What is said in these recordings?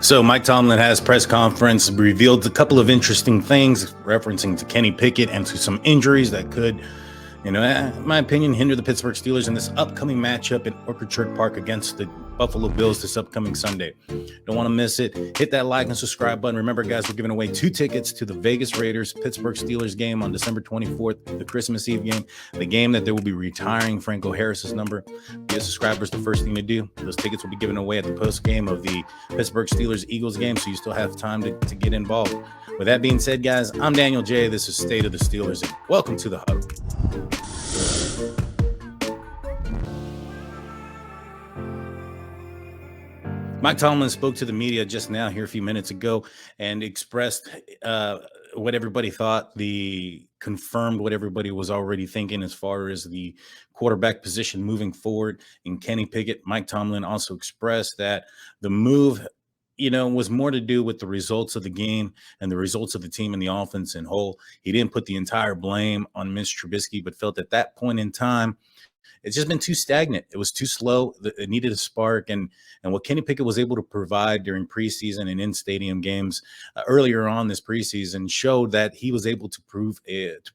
So Mike Tomlin has press conference, revealed a couple of interesting things, referencing to Kenny Pickett and to some injuries that could, in my opinion, hinder the Pittsburgh Steelers in this upcoming matchup in Orchard Park against the Buffalo Bills this upcoming Sunday. Don't want to miss it. Hit that like and subscribe button. Remember, guys, we're giving away 2 tickets to the Vegas Raiders Pittsburgh Steelers game on December 24th, the Christmas Eve game, the game that they will be retiring Franco Harris's number. Be a subscriber is the first thing to do. Those tickets will be given away at the post game of the Pittsburgh Steelers-Eagles game, so you still have time to get involved. With that being said, guys, I'm Daniel J. This is State of the Steelers, and welcome to the Huddle. Mike Tomlin spoke to the media just now here a few minutes ago and expressed what everybody thought, confirmed what everybody was already thinking as far as the quarterback position moving forward in Kenny Pickett. Mike Tomlin also expressed that the move, was more to do with the results of the game and the results of the team and the offense in whole. He didn't put the entire blame on Mitch Trubisky, but felt at that point in time, it's just been too stagnant. It was too slow. It needed a spark. And what Kenny Pickett was able to provide during preseason and in-stadium games earlier on this preseason showed that he was able to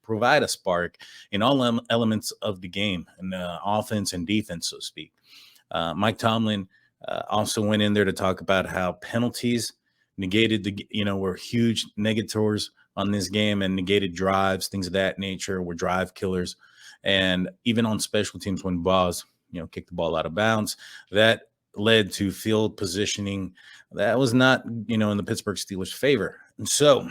provide a spark in all elements of the game, and offense and defense, so to speak. Mike Tomlin also went in there to talk about how penalties negated were huge negators on this game, and negated drives, things of that nature, were drive killers. And even on special teams, when Boz, kicked the ball out of bounds, that led to field positioning that was not, in the Pittsburgh Steelers' favor. And so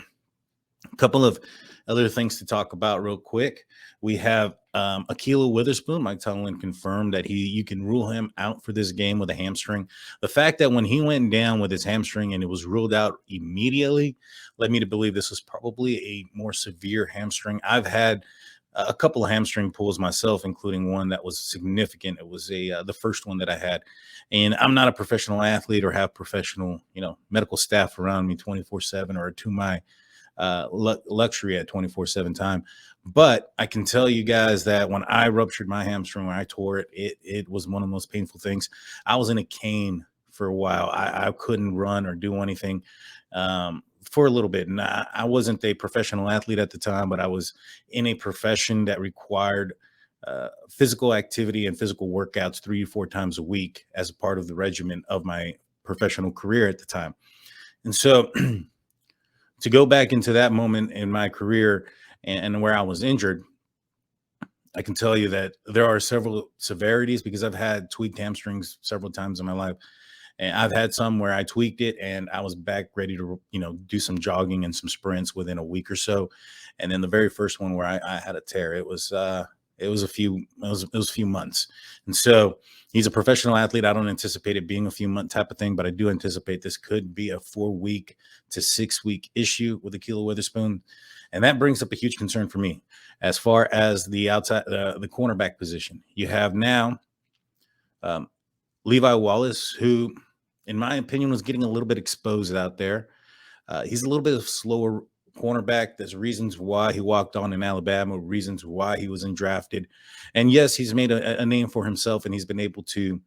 a couple of other things to talk about real quick. We have Ahkello Witherspoon. Mike Tomlin confirmed that you can rule him out for this game with a hamstring. The fact that when he went down with his hamstring and it was ruled out immediately led me to believe this was probably a more severe hamstring. I've had a couple of hamstring pulls myself, including one that was significant. It was the first one that I had. And I'm not a professional athlete or have professional, medical staff around me 24/7 or to my luxury at 24/7 time. But I can tell you guys that when I ruptured my hamstring, when I tore it, it was one of the most painful things. I was in a cane for a while. I couldn't run or do anything. For a little bit. And I wasn't a professional athlete at the time, but I was in a profession that required physical activity and physical workouts 3 to 4 times a week as a part of the regimen of my professional career at the time. And so to go back into that moment in my career and where I was injured, I can tell you that there are several severities because I've had tweaked hamstrings several times in my life. And I've had some where I tweaked it and I was back ready to, do some jogging and some sprints within a week or so. And then the very first one where I had a tear, it was a few months. And so he's a professional athlete. I don't anticipate it being a few month type of thing, but I do anticipate this could be a 4-week to 6-week issue with Ahkello Witherspoon. And that brings up a huge concern for me as far as the outside, the cornerback position. You have now Levi Wallace, who, in my opinion, was getting a little bit exposed out there. He's a little bit of slower cornerback. There's reasons why he walked on in Alabama, reasons why he was undrafted. And yes, he's made a name for himself, and he's been able to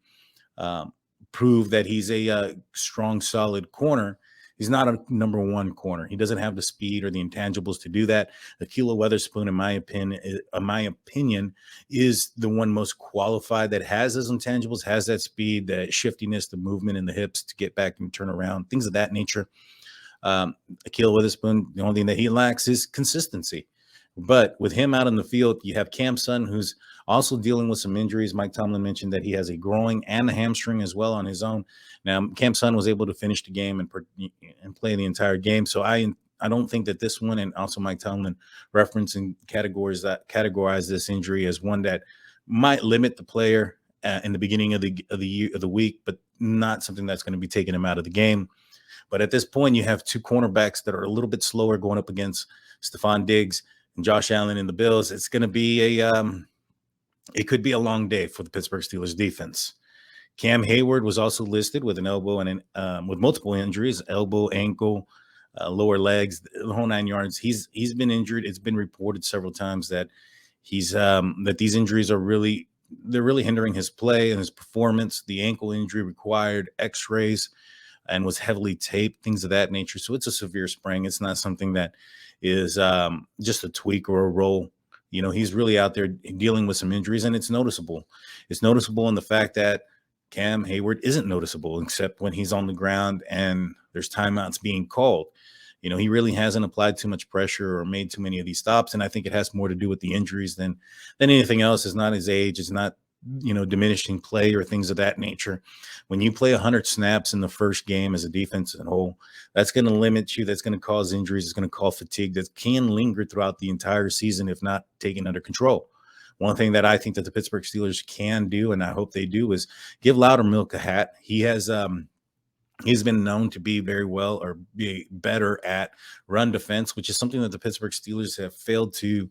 prove that he's a strong, solid corner. He's not a number 1 corner. He doesn't have the speed or the intangibles to do that. Ahkello Witherspoon, in my opinion, is the one most qualified that has those intangibles, has that speed, that shiftiness, the movement in the hips to get back and turn around, things of that nature. Ahkello Witherspoon, the only thing that he lacks is consistency. But with him out in the field, you have Cam Sutton, who's also dealing with some injuries. Mike Tomlin mentioned that he has a groin and a hamstring as well on his own. Now, Cam Sutton was able to finish the game and play the entire game. So I don't think that this one, and also Mike Tomlin referencing categorize this injury as one that might limit the player in the beginning of the week, but not something that's going to be taking him out of the game. But at this point, you have 2 cornerbacks that are a little bit slower going up against Stephon Diggs and Josh Allen in the Bills. It's going to be it could be a long day for the Pittsburgh Steelers defense. Cam Heyward was also listed with an elbow and with multiple injuries, elbow, ankle, lower legs, the whole 9 yards. He's been injured. It's been reported several times that that these injuries are really hindering his play and his performance. The ankle injury required X-rays. and was heavily taped, things of that nature. So it's a severe sprain. It's not something that is just a tweak or a roll. He's really out there dealing with some injuries, and it's noticeable. It's noticeable in the fact that Cam Heyward isn't noticeable except when he's on the ground and there's timeouts being called. He really hasn't applied too much pressure or made too many of these stops, and I think it has more to do with the injuries than anything else. It's not his age. It's not diminishing play or things of that nature. When you play 100 snaps in the first game as a defense as a whole, that's going to limit you. That's going to cause injuries. It's going to cause fatigue that can linger throughout the entire season if not taken under control. One thing that I think that the Pittsburgh Steelers can do, and I hope they do, is give Loudermilk a hat. He's been known to be very well or be better at run defense, which is something that the Pittsburgh Steelers have failed to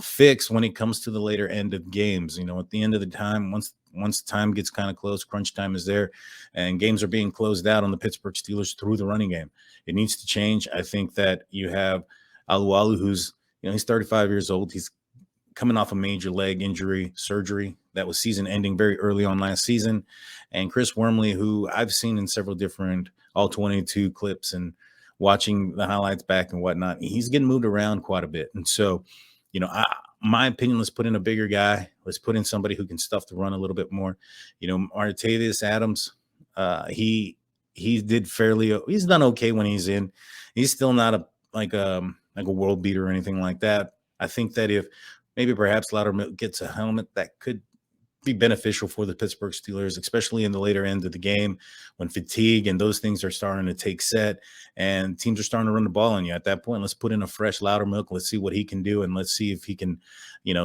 fix when it comes to the later end of games. At the end of the time, once time gets kind of close, crunch time is there, and games are being closed out on the Pittsburgh Steelers through the running game. It needs to change. I think that you have Alualu, who's he's 35 years old. He's coming off a major leg injury surgery that was season ending very early on last season. And Chris Wormley, who I've seen in several different all 22 clips and watching the highlights back and whatnot, he's getting moved around quite a bit. And so, my opinion, let's put in a bigger guy. Let's put in somebody who can stuff the run a little bit more. Artavius Adams, he did fairly. He's done okay when he's in. He's still not a world beater or anything like that. I think that if maybe perhaps Loudermilk gets a helmet, that could be beneficial for the Pittsburgh Steelers, especially in the later end of the game when fatigue and those things are starting to take set and teams are starting to run the ball on you. At that point, let's put in a fresh Loudermilk. Let's see what he can do, and let's see if he can,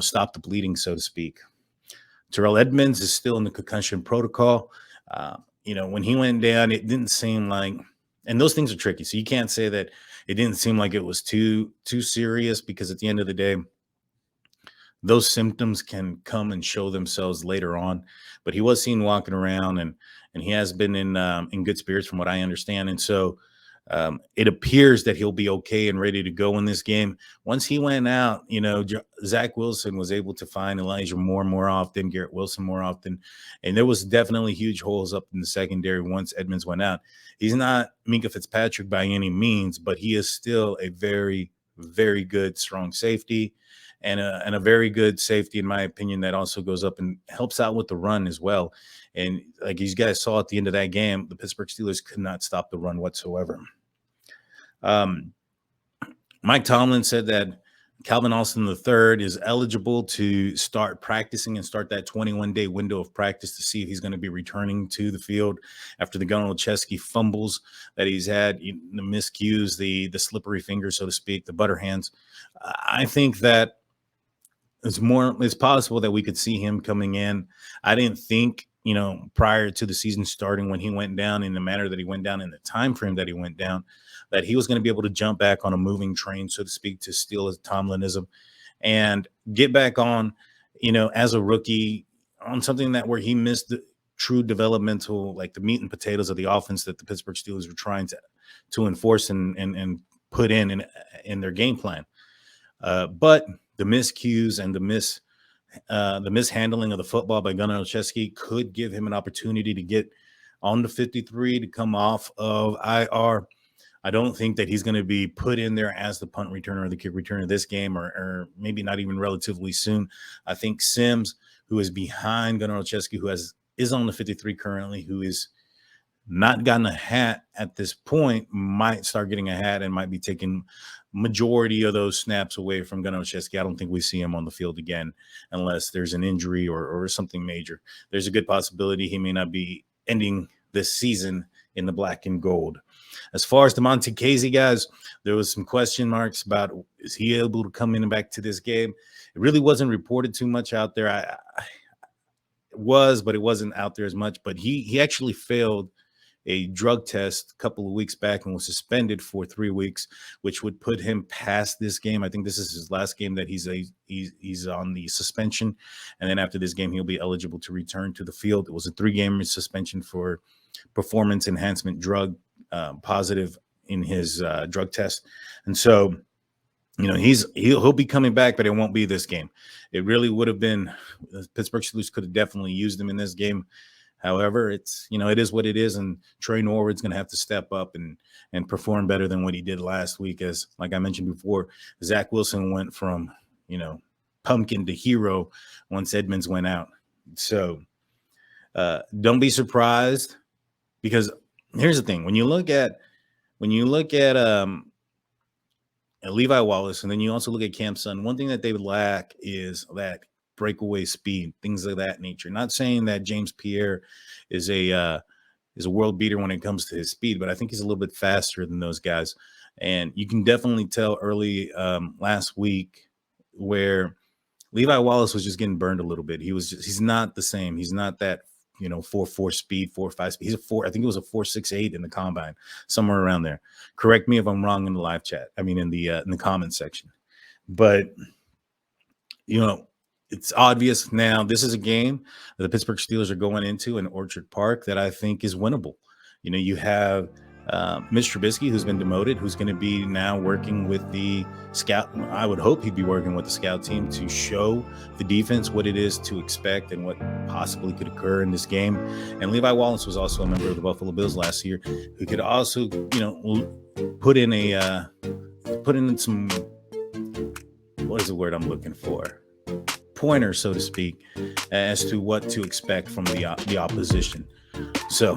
stop the bleeding, so to speak. Terrell Edmunds is still in the concussion protocol. When he went down, it didn't seem like, and those things are tricky. So you can't say that it didn't seem like it was too serious, because at the end of the day, those symptoms can come and show themselves later on. But he was seen walking around, and he has been in good spirits from what I understand. And so it appears that he'll be okay and ready to go in this game. Once he went out, Zach Wilson was able to find Elijah Moore more often, Garrett Wilson more often. And there was definitely huge holes up in the secondary once Edmunds went out. He's not Minka Fitzpatrick by any means, but he is still a very, very good, strong safety. And a very good safety, in my opinion, that also goes up and helps out with the run as well. And like you guys saw at the end of that game, the Pittsburgh Steelers could not stop the run whatsoever. Mike Tomlin said that Calvin Austin III is eligible to start practicing and start that 21-day window of practice to see if he's going to be returning to the field after the Gunnar Olszewski fumbles that he's had, the miscues, the slippery fingers, so to speak, the butter hands. I think that it's possible that we could see him coming in. I didn't think, prior to the season starting, when he went down in the manner that he went down, in the time frame that he went down, that he was going to be able to jump back on a moving train, so to speak, to steal his Tomlinism and get back on, as a rookie on something that where he missed the true developmental, like the meat and potatoes of the offense that the Pittsburgh Steelers were trying to enforce and put in their game plan. But the miscues and the mishandling of the football by Gunnar Olszewski could give him an opportunity to get on the 53, to come off of IR. I don't think that he's going to be put in there as the punt returner or the kick returner this game, or maybe not even relatively soon. I think Sims, who is behind Gunnar Olszewski, who is on the 53 currently, who is not gotten a hat at this point, might start getting a hat and might be taking majority of those snaps away from Gunnar Olszewski. I don't think we see him on the field again unless there's an injury or something major. There's a good possibility he may not be ending this season in the black and gold. As far as DeMonte Casey, guys, there was some question marks about, is he able to come in and back to this game? It really wasn't reported too much out there. It was, but it wasn't out there as much. But he actually failed a drug test a couple of weeks back and was suspended for 3 weeks, which would put him past this game. I think this is his last game that he's on the suspension. And then after this game, he'll be eligible to return to the field. It was a 3-game suspension for performance enhancement drug positive in his drug test. And so, he'll be coming back, but it won't be this game. It really would have been, the Pittsburgh Steelers could have definitely used him in this game. However, it's, it is what it is, and Trey Norwood's going to have to step up and perform better than what he did last week. As, like I mentioned before, Zach Wilson went from, pumpkin to hero once Edmunds went out. So don't be surprised, because here's the thing: when you look at Levi Wallace, and then you also look at Cam Sutton, one thing that they lack is that breakaway speed, things of that nature. Not saying that James Pierre is a world beater when it comes to his speed, but I think he's a little bit faster than those guys. And you can definitely tell early last week where Levi Wallace was just getting burned a little bit. He's not the same. He's not that 4.4 speed, 4.5 speed. He's I think it was a 4.68 in the combine, somewhere around there. Correct me if I'm wrong in the live chat. I mean, in the comment section. But it's obvious now. This is a game that the Pittsburgh Steelers are going into in Orchard Park that I think is winnable. You have Mitch Trubisky, who's been demoted, who's going to be now working with the scout. I would hope he'd be working with the scout team to show the defense what it is to expect and what possibly could occur in this game. And Levi Wallace was also a member of the Buffalo Bills last year, who could also, put in some, what is the word I'm looking for? Pointer, so to speak, as to what to expect from the opposition. So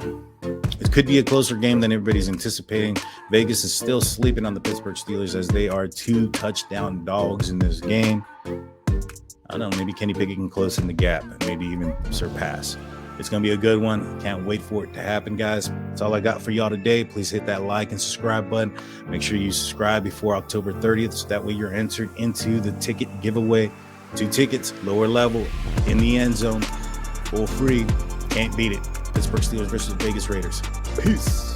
it could be a closer game than everybody's anticipating. Vegas is still sleeping on the Pittsburgh Steelers as they are 2 touchdown dogs in this game. I don't know, maybe Kenny Pickett can close in the gap and maybe even surpass. It's going to be a good one. Can't wait for it to happen, guys. That's all I got for y'all today. Please hit that like and subscribe button. Make sure you subscribe before October 30th, so that way you're entered into the ticket giveaway. 2 tickets, lower level, in the end zone, for free. Can't beat it. Pittsburgh Steelers versus Vegas Raiders. Peace.